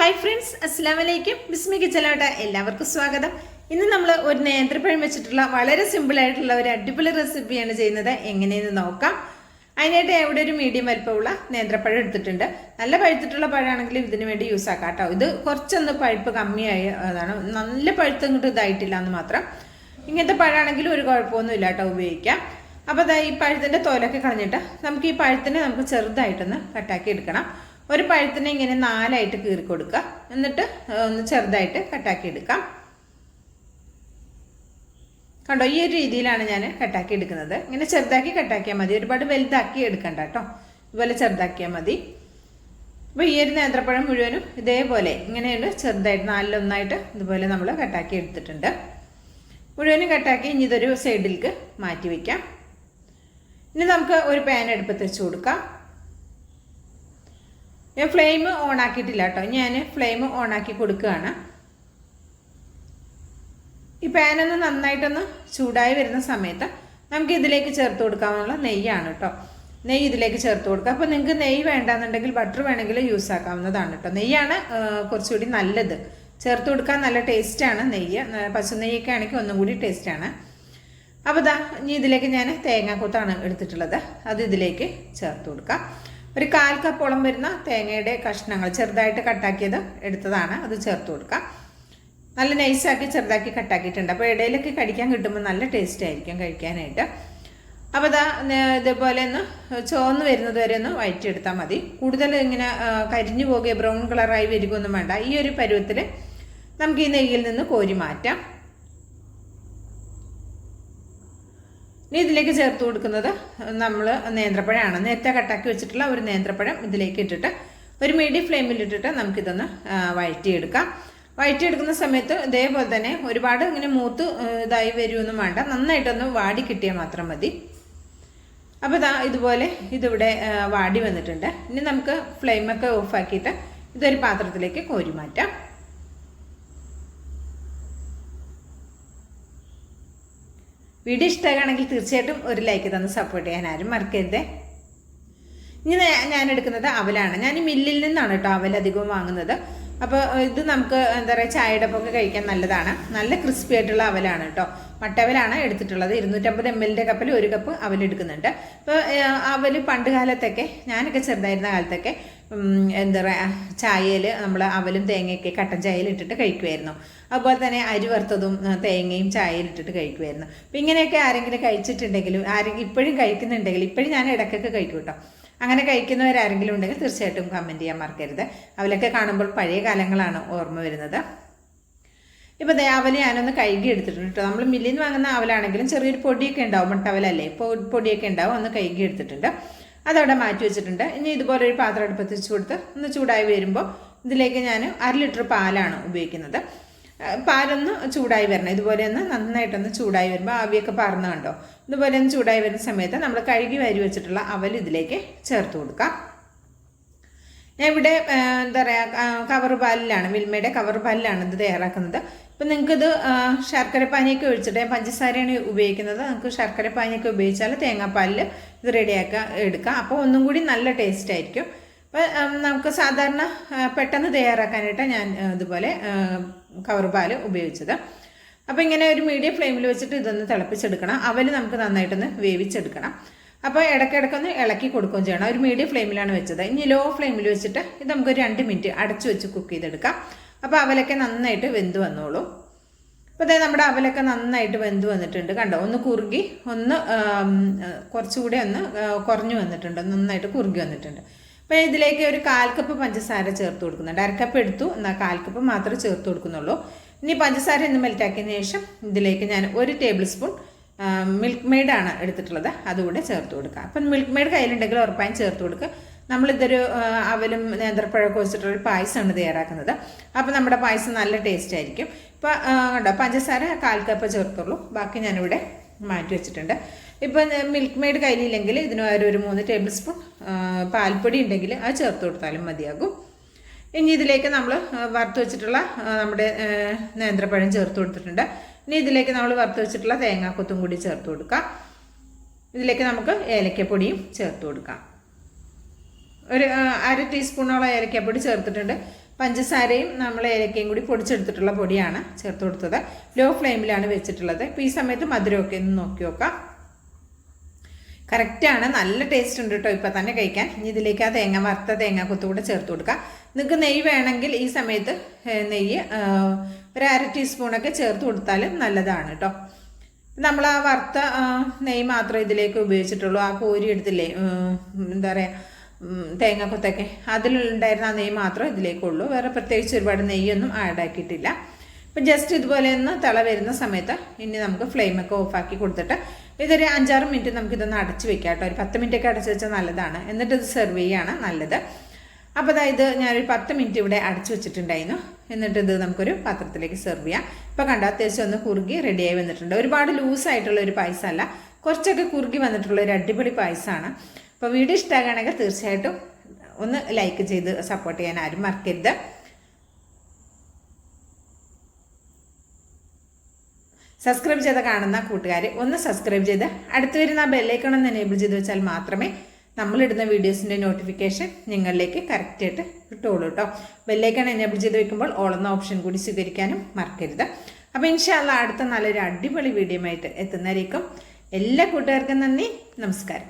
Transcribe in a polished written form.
Hi friends, അസ്സലാമലൈക്കും. ബിസ്മി കിച്ചണിലോട്ട് എല്ലാവർക്കും സ്വാഗതം. ഇന്ന് നമ്മൾ ഒരു നേന്ത്രപ്പഴം വെച്ചിട്ടുള്ള വളരെ സിമ്പിളായിട്ടുള്ള ഒരു അടിപൊളി റെസിപ്പിയാണ് ചെയ്യുന്നത്. എങ്ങനെയെന്ന് നോക്കാം. അതിനായിട്ട് ഇവിടെ ഒരു മീഡിയം വലിപ്പമുള്ള നേന്ത്രപ്പഴം എടുത്തിട്ടുണ്ട്. നല്ല പഴുത്തിട്ടുള്ള പഴമാണെങ്കിൽ ഇതിനു വേണ്ടി യൂസ് ആക്കാം കേട്ടോ. ഇത് കുറച്ചൊന്ന് പഴുപ്പ് കമ്മിയായ അതാണ്, നല്ല പഴുത്ത് ഇങ്ങോട്ട് ഇതായിട്ടില്ല എന്ന് മാത്രം. ഇങ്ങനത്തെ പഴമാണെങ്കിലും ഒരു കുഴപ്പമൊന്നുമില്ല കേട്ടോ, ഉപയോഗിക്കാം. അപ്പോൾ അതാ ഈ പഴത്തിൻ്റെ തോലൊക്കെ കളഞ്ഞിട്ട് നമുക്ക് ഈ പഴത്തിനെ നമുക്ക് ചെറുതായിട്ടൊന്ന് കട്ടാക്കി എടുക്കണം. ഒരു പഴത്തിനെ ഇങ്ങനെ 4ആയിട്ട് കീറി കൊടുക്കുക. എന്നിട്ട് ഒന്ന് ചെറുതായിട്ട് കട്ടാക്കി എടുക്കാം. കണ്ടോ, ഈ ഒരു രീതിയിലാണ് ഞാൻ കട്ടാക്കി എടുക്കുന്നത്. ഇങ്ങനെ ചെറുതാക്കി കട്ടാക്കിയാൽ മതി, ഒരുപാട് വലുതാക്കി എടുക്കണ്ട കേട്ടോ. ഇതുപോലെ ചെറുതാക്കിയാൽ മതി. അപ്പോൾ ഈ ഒരു നേന്ത്രപ്പഴം മുഴുവനും ഇതേപോലെ ഇങ്ങനെയാണ് ചെറുതായിട്ട് 4-1 ഇതുപോലെ നമ്മൾ കട്ടാക്കി എടുത്തിട്ടുണ്ട്. മുഴുവനും കട്ടാക്കി ഇനി ഇതൊരു സൈഡിലേക്ക് മാറ്റി വയ്ക്കാം. ഇനി നമുക്ക് ഒരു പാൻ അടുപ്പത്ത് വെച്ച് കൊടുക്കാം. ഞാൻ ഫ്ലെയിം ഓൺ ആക്കിയിട്ടില്ല കേട്ടോ, ഞാൻ ഫ്ലെയിം ഓൺ ആക്കി കൊടുക്കുകയാണ്. ഈ പാനൊന്ന് നന്നായിട്ടൊന്ന് ചൂടായി വരുന്ന സമയത്ത് നമുക്ക് ഇതിലേക്ക് ചേർത്ത് കൊടുക്കാവുന്ന നെയ്യാണ് കേട്ടോ. നെയ്യ് ഇതിലേക്ക് ചേർത്ത് കൊടുക്കുക. അപ്പോൾ നിങ്ങൾക്ക് നെയ്യ് വേണ്ടാന്നുണ്ടെങ്കിൽ ബട്ടർ വേണമെങ്കിൽ യൂസ് ആക്കാവുന്നതാണ് കേട്ടോ. നെയ്യാണ് കുറച്ചുകൂടി നല്ലത്. ചേർത്ത് കൊടുക്കാൻ നല്ല ടേസ്റ്റാണ് നെയ്യ്. പശുനെയ്യൊക്കെ ആണെങ്കിൽ ഒന്നും കൂടി ടേസ്റ്റാണ്. അപ്പോൾ ഇതാ ഇനി ഇതിലേക്ക് ഞാൻ തേങ്ങാക്കൊത്താണ് എടുത്തിട്ടുള്ളത്. അത് ഇതിലേക്ക് ചേർത്ത് കൊടുക്കാം. ഒരു 1/4 കപ്പോളം വരുന്ന തേങ്ങയുടെ കഷ്ണങ്ങൾ ചെറുതായിട്ട് കട്ടാക്കിയത് എടുത്തതാണ്, അത് ചേർത്ത് കൊടുക്കാം. നല്ല നൈസാക്കി ചെറുതാക്കി കട്ടാക്കിയിട്ടുണ്ട്. അപ്പോൾ ഇടയിലൊക്കെ കടിക്കാൻ കിട്ടുമ്പോൾ നല്ല ടേസ്റ്റ് ആയിരിക്കും കഴിക്കാനായിട്ട്. അപ്പോൾ ഇതാ ഇതേപോലെ ഒന്ന് ചുവന്ന് വരുന്നത് വരെ ഒന്ന് വഴറ്റിയെടുത്താൽ മതി. കൂടുതൽ ഇങ്ങനെ കരിഞ്ഞു പോകുക ബ്രൗൺ കളറായി വരികയൊന്നും വേണ്ട. ഈ ഒരു പരുവത്തിൽ നമുക്ക് ഈ നെയ്യിൽ നിന്ന് കോരി മാറ്റാം. ഇനി ഇതിലേക്ക് ചേർത്ത് കൊടുക്കുന്നത് നമ്മൾ നേന്ത്രപ്പഴമാണ്. നേരത്തെ കട്ടാക്കി വെച്ചിട്ടുള്ള ഒരു നേന്ത്രപ്പഴം ഇതിലേക്ക് ഇട്ടിട്ട് ഒരു മീഡിയം ഫ്ലെയിമിലിട്ടിട്ട് നമുക്കിതൊന്ന് വഴറ്റിയെടുക്കാം. വഴറ്റിയെടുക്കുന്ന സമയത്ത് ഇതേപോലെ തന്നെ ഒരുപാട് ഇങ്ങനെ മൂത്ത് ഇതായി വരുമൊന്നും വേണ്ട, നന്നായിട്ടൊന്ന് വാടി കിട്ടിയാൽ മാത്രം മതി. അപ്പോൾ ഇതാ ഇതുപോലെ ഇതിവിടെ വാടി വന്നിട്ടുണ്ട്. ഇനി നമുക്ക് ഫ്ലെയിമൊക്കെ ഓഫാക്കിയിട്ട് ഇതൊരു പാത്രത്തിലേക്ക് കോരി മാറ്റാം. വീഡിയോ ഇഷ്ടമാണെങ്കിൽ തീർച്ചയായിട്ടും ഒരു ലൈക്ക് തന്ന് സപ്പോർട്ട് ചെയ്യാൻ ആരും മറക്കരുതേ. ഇനി ഞാൻ എടുക്കുന്നത് അവലാണ്. ഞാൻ ഈ മില്ലിൽ നിന്നാണ് കേട്ടോ അവൽ അധികവും വാങ്ങുന്നത്. അപ്പോൾ ഇത് നമുക്ക് എന്താ പറയുക, ചായയുടെ ഒപ്പം കഴിക്കാൻ നല്ലതാണ്. നല്ല ക്രിസ്പി ആയിട്ടുള്ള അവലാണ് കേട്ടോ. മട്ടവലാണ് എടുത്തിട്ടുള്ളത്. 250 ml കപ്പിൽ 1 കപ്പ് അവലെടുക്കുന്നുണ്ട്. ഇപ്പോൾ അവൽ പണ്ട് കാലത്തൊക്കെ, ഞാനൊക്കെ ചെറുതായിരുന്ന കാലത്തൊക്കെ എന്താ പറയുക, ചായയിൽ നമ്മൾ അവലും തേങ്ങയൊക്കെ കട്ടൻ ചായയിൽ ഇട്ടിട്ട് കഴിക്കുമായിരുന്നു. അതുപോലെ തന്നെ അരി വറുത്തതും തേങ്ങയും ചായയിൽ ഇട്ടിട്ട് കഴിക്കുമായിരുന്നു. അപ്പം ഇങ്ങനെയൊക്കെ ആരെങ്കിലും കഴിച്ചിട്ടുണ്ടെങ്കിലും ഇപ്പോഴും കഴിക്കുന്നുണ്ടെങ്കിൽ, ഇപ്പോഴും ഞാൻ ഇടയ്ക്കൊക്കെ കഴിക്കും കേട്ടോ. അങ്ങനെ കഴിക്കുന്നവരാരെങ്കിലും ഉണ്ടെങ്കിൽ തീർച്ചയായിട്ടും കമൻറ്റ് ചെയ്യാൻ മറക്കരുത്. അവലൊക്കെ കാണുമ്പോൾ പഴയ കാലങ്ങളാണ് ഓർമ്മ വരുന്നത്. ഇപ്പോൾ അവൽ ഞാനൊന്ന് കഴുകി എടുത്തിട്ടുണ്ട് കേട്ടോ. നമ്മൾ മില്ലിൽ നിന്ന് വാങ്ങുന്ന അവലാണെങ്കിലും ചെറിയൊരു പൊടിയൊക്കെ ഉണ്ടാവും, മുട്ടവലല്ലേ, പൊടിയൊക്കെ ഉണ്ടാവും. ഒന്ന് കഴുകി എടുത്തിട്ടുണ്ട്, അതവിടെ മാറ്റി വെച്ചിട്ടുണ്ട്. ഇനി ഇതുപോലെ ഒരു പാത്രം അടുപ്പത്ത് വെച്ച് കൊടുത്ത് ഒന്ന് ചൂടായി വരുമ്പോൾ ഇതിലേക്ക് ഞാൻ 1/2 ലിറ്റർ പാലാണ് ഉപയോഗിക്കുന്നത്. പാലൊന്ന് ചൂടായി വരണം. ഇതുപോലെ ഒന്ന് നന്നായിട്ടൊന്ന് ചൂടായി വരുമ്പോൾ ആവിയൊക്കെ പറന്ന് കണ്ടോ, ഇതുപോലെ ഒന്ന് ചൂടായി വരുന്ന സമയത്ത് നമ്മൾ കഴുകി വാരി വെച്ചിട്ടുള്ള അവൽ ഇതിലേക്ക് ചേർത്ത് കൊടുക്കാം. ഞാൻ ഇവിടെ എന്താ പറയുക, കവർ പാലിലാണ്, മിൽമയുടെ കവർ പാലിലാണ് ഇത് തയ്യാറാക്കുന്നത്. ഇപ്പം നിങ്ങൾക്കിത് ശർക്കര പാനിയൊക്കെ ഒഴിച്ചിട്ട്, പഞ്ചസാരയാണ് ഉപയോഗിക്കുന്നത്, നിങ്ങൾക്ക് ശർക്കര പാനിയൊക്കെ ഉപയോഗിച്ചാൽ തേങ്ങാപ്പാലിൽ ഇത് റെഡിയാക്കാൻ എടുക്കാം. അപ്പോൾ ഒന്നും കൂടി നല്ല ടേസ്റ്റ് ആയിരിക്കും. അപ്പം നമുക്ക് സാധാരണ പെട്ടെന്ന് തയ്യാറാക്കാനായിട്ട് ഞാൻ ഇതുപോലെ കവർ പാൽ ഉപയോഗിച്ചത്. അപ്പോൾ ഇങ്ങനെ ഒരു മീഡിയം ഫ്ലെയിമിൽ വെച്ചിട്ട് ഇതൊന്ന് തിളപ്പിച്ചെടുക്കണം. അവൽ നമുക്ക് നന്നായിട്ടൊന്ന് വേവിച്ചെടുക്കണം. അപ്പോൾ ഇടയ്ക്കിടയ്ക്കൊന്ന് ഇളക്കി കൊടുക്കുകയും ചെയ്യണം. ഒരു മീഡിയം ഫ്ലെയിമിലാണ് വെച്ചത്. ഇനി ലോ ഫ്ലെയിമിൽ വെച്ചിട്ട് ഇത് നമുക്ക് 2 മിനിറ്റ് അടച്ചു വെച്ച് കുക്ക് ചെയ്തെടുക്കാം. അപ്പോൾ അവലൊക്കെ നന്നായിട്ട് വെന്ത് വന്നോളൂ. അപ്പോൾ അതായത് നമ്മുടെ അവലൊക്കെ നന്നായിട്ട് വെന്ത് വന്നിട്ടുണ്ട്. കണ്ടോ, ഒന്ന് കുറുകി, ഒന്ന് കുറച്ചുകൂടി ഒന്ന് കുറഞ്ഞു വന്നിട്ടുണ്ട്, നന്നായിട്ട് കുറുകി വന്നിട്ടുണ്ട്. അപ്പോൾ ഇതിലേക്ക് ഒരു 1/4 കപ്പ് പഞ്ചസാര ചേർത്ത് കൊടുക്കുന്നുണ്ട്. 1/2 കപ്പ് എടുത്തു, എന്നാൽ 1/4 കപ്പ് മാത്രമേ ചേർത്ത് കൊടുക്കുന്നുള്ളൂ. ഇനി പഞ്ചസാര ഒന്ന് മെൽറ്റാക്കിയതിന് ശേഷം ഇതിലേക്ക് ഞാൻ 1 ടേബിൾ സ്പൂൺ മിൽക്ക് മെയ്ഡാണ് എടുത്തിട്ടുള്ളത്, അതുകൂടെ ചേർത്ത് കൊടുക്കുക. അപ്പം മിൽക്ക് മെയ്ഡ് കയ്യിലുണ്ടെങ്കിൽ ഉറപ്പായും ചേർത്ത് കൊടുക്കുക. നമ്മളിതൊരു അവലും നേന്ത്രപ്പഴമൊക്കെ വെച്ചിട്ടുള്ളൊരു പായസമാണ് തയ്യാറാക്കുന്നത്. അപ്പോൾ നമ്മുടെ പായസം നല്ല ടേസ്റ്റ് ആയിരിക്കും. ഇപ്പോൾ കണ്ടോ, പഞ്ചസാര 1/4 കപ്പ് ചേർത്തുള്ളൂ, ബാക്കി ഞാനിവിടെ മാറ്റി വെച്ചിട്ടുണ്ട്. ഇപ്പോൾ മിൽക്ക് മെയ്ഡ് കയ്യിലില്ലെങ്കിൽ ഇതിന് ഒരു 3 ടേബിൾ സ്പൂൺ പാൽപ്പൊടി ഉണ്ടെങ്കിൽ അത് ചേർത്ത് കൊടുത്താലും മതിയാകും. ഇനി ഇതിലേക്ക് നമ്മൾ വറുത്ത് വെച്ചിട്ടുള്ള നമ്മുടെ നേന്ത്രപ്പഴം ചേർത്ത് കൊടുത്തിട്ടുണ്ട്. ഇനി ഇതിലേക്ക് നമ്മൾ വറുത്ത് വെച്ചിട്ടുള്ള തേങ്ങാക്കൊത്തും കൂടി ചേർത്ത് കൊടുക്കാം. ഇതിലേക്ക് നമുക്ക് ഏലക്കപ്പൊടിയും ചേർത്ത് കൊടുക്കാം. ഒരു 1/2 ടീസ്പൂണോളം ഏലക്കപ്പൊടി ചേർത്തിട്ടുണ്ട്. പഞ്ചസാരയും നമ്മൾ ഏലക്കയും കൂടി പൊടിച്ചെടുത്തിട്ടുള്ള പൊടിയാണ് ചേർത്ത് കൊടുത്തത്. ലോ ഫ്ലെയിമിലാണ് വെച്ചിട്ടുള്ളത്. ഇപ്പോൾ ഈ സമയത്ത് മധുരമൊക്കെ ഒന്ന് നോക്കി നോക്കാം. കറക്റ്റാണ്, നല്ല ടേസ്റ്റ് ഉണ്ട് കേട്ടോ ഇപ്പോൾ തന്നെ കഴിക്കാൻ. ഇനി ഇതിലേക്ക് ആ വറുത്ത തേങ്ങാക്കൊത്ത് കൂടെ ചേർത്ത് കൊടുക്കുക. നിങ്ങൾക്ക് നെയ്യ് വേണമെങ്കിൽ ഈ സമയത്ത് നെയ്യ് ഒരു 1/2 ടീസ്പൂണൊക്കെ ചേർത്ത് കൊടുത്താലും നല്ലതാണ് കേട്ടോ. നമ്മൾ ആ വറുത്ത നെയ്യ് മാത്രമേ ഇതിലേക്ക് ഉപയോഗിച്ചിട്ടുള്ളൂ. ആ കോരി എടുത്തില്ലേ എന്താ പറയുക തേങ്ങാക്കൊത്തൊക്കെ, അതിലുണ്ടായിരുന്ന ആ നെയ്യ് മാത്രമേ ഇതിലേക്കുള്ളൂ. വേറെ പ്രത്യേകിച്ച് ഒരുപാട് നെയ്യൊന്നും ആഡാക്കിയിട്ടില്ല. ഇപ്പം ജസ്റ്റ് ഇതുപോലെ ഒന്ന് തിള വരുന്ന സമയത്ത് ഇനി നമുക്ക് ഫ്ലെയിമൊക്കെ ഓഫാക്കി കൊടുത്തിട്ട് ഇതൊരു 5-6 മിനിറ്റ് നമുക്കിതൊന്ന് അടച്ച് വെക്കാം കേട്ടോ. ഒരു 10 മിനിറ്റൊക്കെ അടച്ച് വെച്ചാൽ നല്ലതാണ്. എന്നിട്ട് ഇത് സെർവ് ചെയ്യുകയാണ് നല്ലത്. അപ്പോൾ അതായത് ഞാനൊരു 10 മിനിറ്റ് ഇവിടെ അടച്ചു വെച്ചിട്ടുണ്ടായിരുന്നു. എന്നിട്ട് ഇത് നമുക്കൊരു പാത്രത്തിലേക്ക് സെർവ് ചെയ്യാം. ഇപ്പോൾ കണ്ട അത്യാവശ്യം ഒന്ന് കുറുകി റെഡിയായി വന്നിട്ടുണ്ട്. ഒരുപാട് ലൂസായിട്ടുള്ള ഒരു പായസമല്ല, കുറച്ചൊക്കെ കുറുകി വന്നിട്ടുള്ള ഒരു അടിപൊളി പായസമാണ്. അപ്പോൾ വീഡിയോ ഇഷ്ടമാകുകയാണെങ്കിൽ തീർച്ചയായിട്ടും ഒന്ന് ലൈക്ക് ചെയ്ത് സപ്പോർട്ട് ചെയ്യാൻ ആരും മറക്കരുത്. സബ്സ്ക്രൈബ് ചെയ്ത് കാണുന്ന കൂട്ടുകാർ ഒന്ന് സബ്സ്ക്രൈബ് ചെയ്ത് അടുത്ത് വരുന്ന ബെല്ലൈക്കൺ ഒന്ന് എനേബിൾ ചെയ്ത് വെച്ചാൽ മാത്രമേ നമ്മളിടുന്ന വീഡിയോസിൻ്റെ നോട്ടിഫിക്കേഷൻ നിങ്ങളിലേക്ക് കറക്റ്റായിട്ട് കിട്ടുള്ളൂ കേട്ടോ. ബെല്ലൈക്കൺ എനേബിൾ ചെയ്ത് വെക്കുമ്പോൾ ഓൾ എന്ന ഓപ്ഷൻ കൂടി സ്വീകരിക്കാനും മറക്കരുത്. അപ്പോൾ ഇൻഷാ അല്ലാഹ് അടുത്ത നല്ലൊരു അടിപൊളി വീഡിയോ ആയിട്ട് എത്തുന്നതായിരിക്കും. എല്ലാ കൂട്ടുകാർക്കും നന്ദി, നമസ്കാരം.